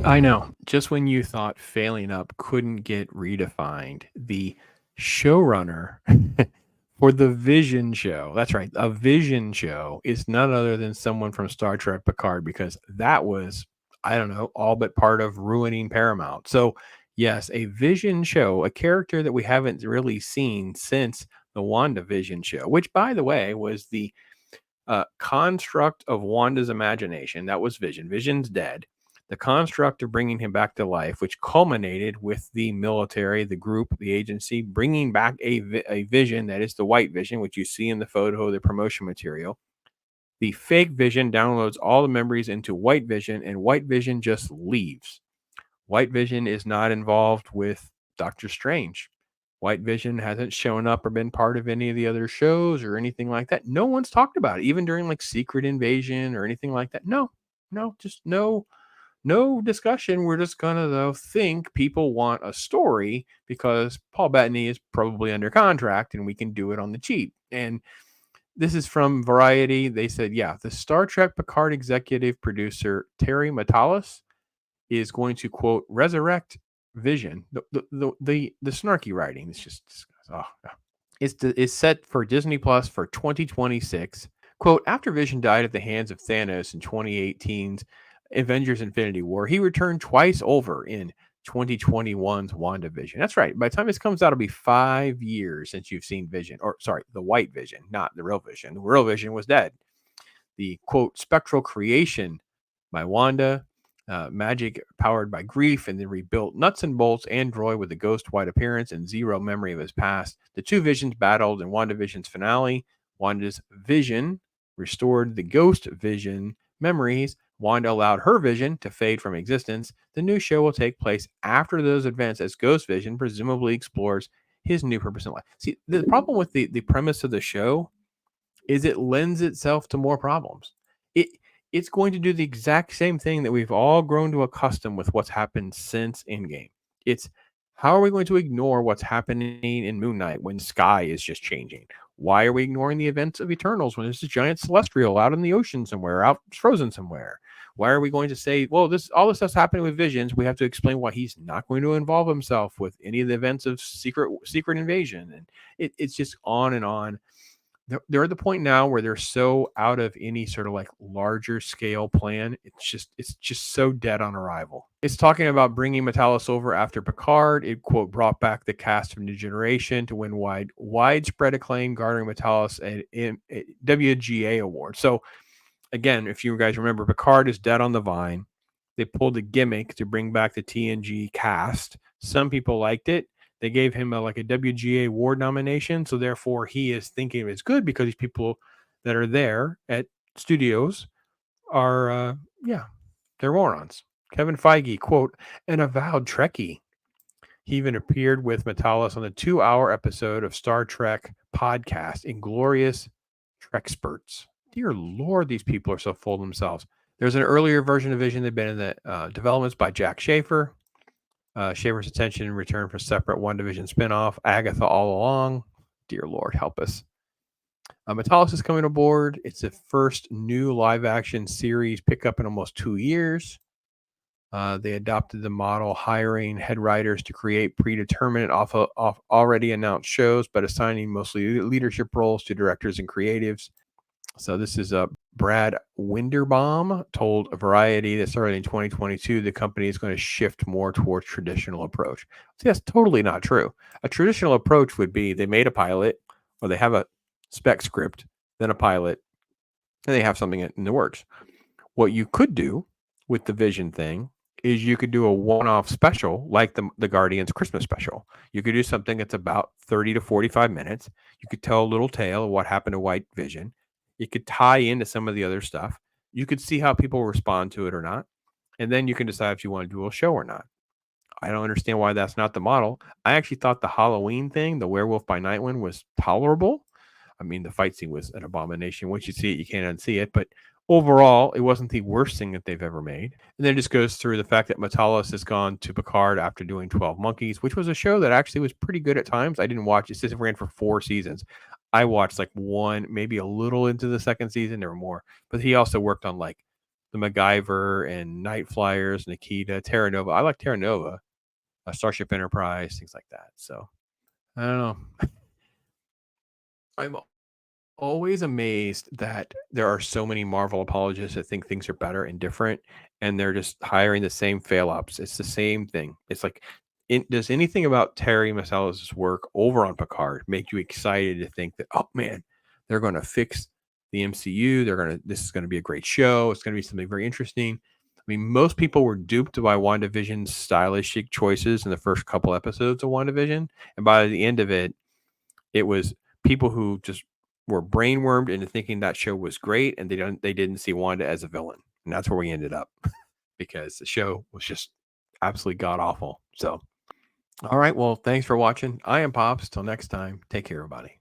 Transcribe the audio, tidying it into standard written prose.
I know. Just when you thought failing up couldn't get redefined, the showrunner for the Vision show, that's right, a Vision show is none other than someone from Star Trek Picard because that was, I don't know, all but part of ruining Paramount. So, yes, a Vision show, a character that we haven't really seen since the WandaVision show, which, by the way, was the construct of Wanda's imagination. That was Vision. Vision's dead. The construct of bringing him back to life, which culminated with the military, the group, the agency, bringing back a Vision that is the White Vision, which you see in the photo, the promotion material. The fake Vision downloads all the memories into White Vision, and White Vision just leaves. White Vision is not involved with Doctor Strange. White Vision hasn't shown up or been part of any of the other shows or anything like that. No one's talked about it, even during like Secret Invasion or anything like that. No, just no discussion. We're just gonna though think people want a story because Paul Bettany is probably under contract and we can do it on the cheap. And this is from Variety. They said, yeah, the Star Trek Picard executive producer Terry Matalas is going to quote resurrect Vision. The snarky writing is just oh, is set for Disney Plus for 2026. Quote, after Vision died at the hands of Thanos in 2018's Avengers Infinity War, he returned twice over in 2021's WandaVision. That's right. By the time this comes out, it'll be 5 years since you've seen Vision, or sorry, the White Vision, not the real Vision. The real Vision was dead. The quote spectral creation by Wanda, magic powered by grief, and then rebuilt nuts and bolts android with a ghost white appearance and zero memory of his past. The two Visions battled in WandaVision's finale. Wanda's vision restored the ghost Vision memories. Wanda allowed her vision to fade from existence. The new show will take place after those events as Ghost Vision presumably explores his new purpose in life. See, the problem with the premise of the show is it lends itself to more problems. It it's going to do the exact same thing that we've all grown to accustom with what's happened since Endgame. It's how are we going to ignore what's happening in Moon Knight when sky is just changing? Why are we ignoring the events of Eternals when there's a giant celestial out in the ocean somewhere, out frozen somewhere? Why are we going to say, well, this all this stuff's happening with Visions? We have to explain why he's not going to involve himself with any of the events of Secret Invasion, and it's just on and on. They're at the point now where they're so out of any sort of like larger scale plan. It's just so dead on arrival. It's talking about bringing Metalis over after Picard. It quote brought back the cast of New Generation to win widespread acclaim, garnering Metalis a WGA award. So again, if you guys remember, Picard is dead on the vine. They pulled a gimmick to bring back the TNG cast. Some people liked it. They gave him like a WGA award nomination, so therefore he is thinking it's good because these people that are there at studios are, yeah, they're morons. Kevin Feige, quote, an avowed Trekkie. He even appeared with Metalis on the 2-hour episode of Star Trek podcast, Inglorious Trexperts. Dear Lord, these people are so full of themselves. There's an earlier version of Vision that had been in the developments by Jack Schaefer. Schaefer's attention in return for separate WandaVision spinoff, Agatha All Along. Dear Lord, help us. Metalis is coming aboard. It's the first new live action series pickup in almost 2 years. They adopted the model, hiring head writers to create predetermined off already announced shows, but assigning mostly leadership roles to directors and creatives. So this is Brad Winderbaum told Variety that starting in 2022, the company is going to shift more towards traditional approach. See, that's totally not true. A traditional approach would be they made a pilot or they have a spec script, then a pilot, and they have something in the works. What you could do with the Vision thing is you could do a one-off special like the Guardians Christmas special. You could do something that's about 30 to 45 minutes. You could tell a little tale of what happened to White Vision. It could tie into some of the other stuff. You could see how people respond to it or not. And then you can decide if you want to do a show or not. I don't understand why that's not the model. I actually thought the Halloween thing, the Werewolf by Night one, was tolerable. I mean, the fight scene was an abomination. Once you see it, you can't unsee it. But overall, it wasn't the worst thing that they've ever made. And then it just goes through the fact that Matalas has gone to Picard after doing 12 Monkeys, which was a show that actually was pretty good at times. I didn't watch it. It says it ran for 4 seasons. I watched like one, maybe a little into the second season. There were more. But he also worked on like the MacGyver and Night Flyers, Nikita, Terra Nova. I like Terra Nova, Starship Enterprise, things like that. So I don't know. I'm always amazed that there are so many Marvel apologists that think things are better and different, and they're just hiring the same fail ups. It's the same thing. It's like, does anything about Terry Matalas' work over on Picard make you excited to think that, oh man, they're going to fix the MCU? This is going to be a great show. It's going to be something very interesting. I mean, most people were duped by WandaVision's stylistic choices in the first couple episodes of WandaVision, and by the end of it, it was people who just were brainwormed into thinking that show was great, and they didn't see Wanda as a villain, and that's where we ended up because the show was just absolutely god awful. So, all right, well, thanks for watching. I am Pops. Till next time, take care, everybody.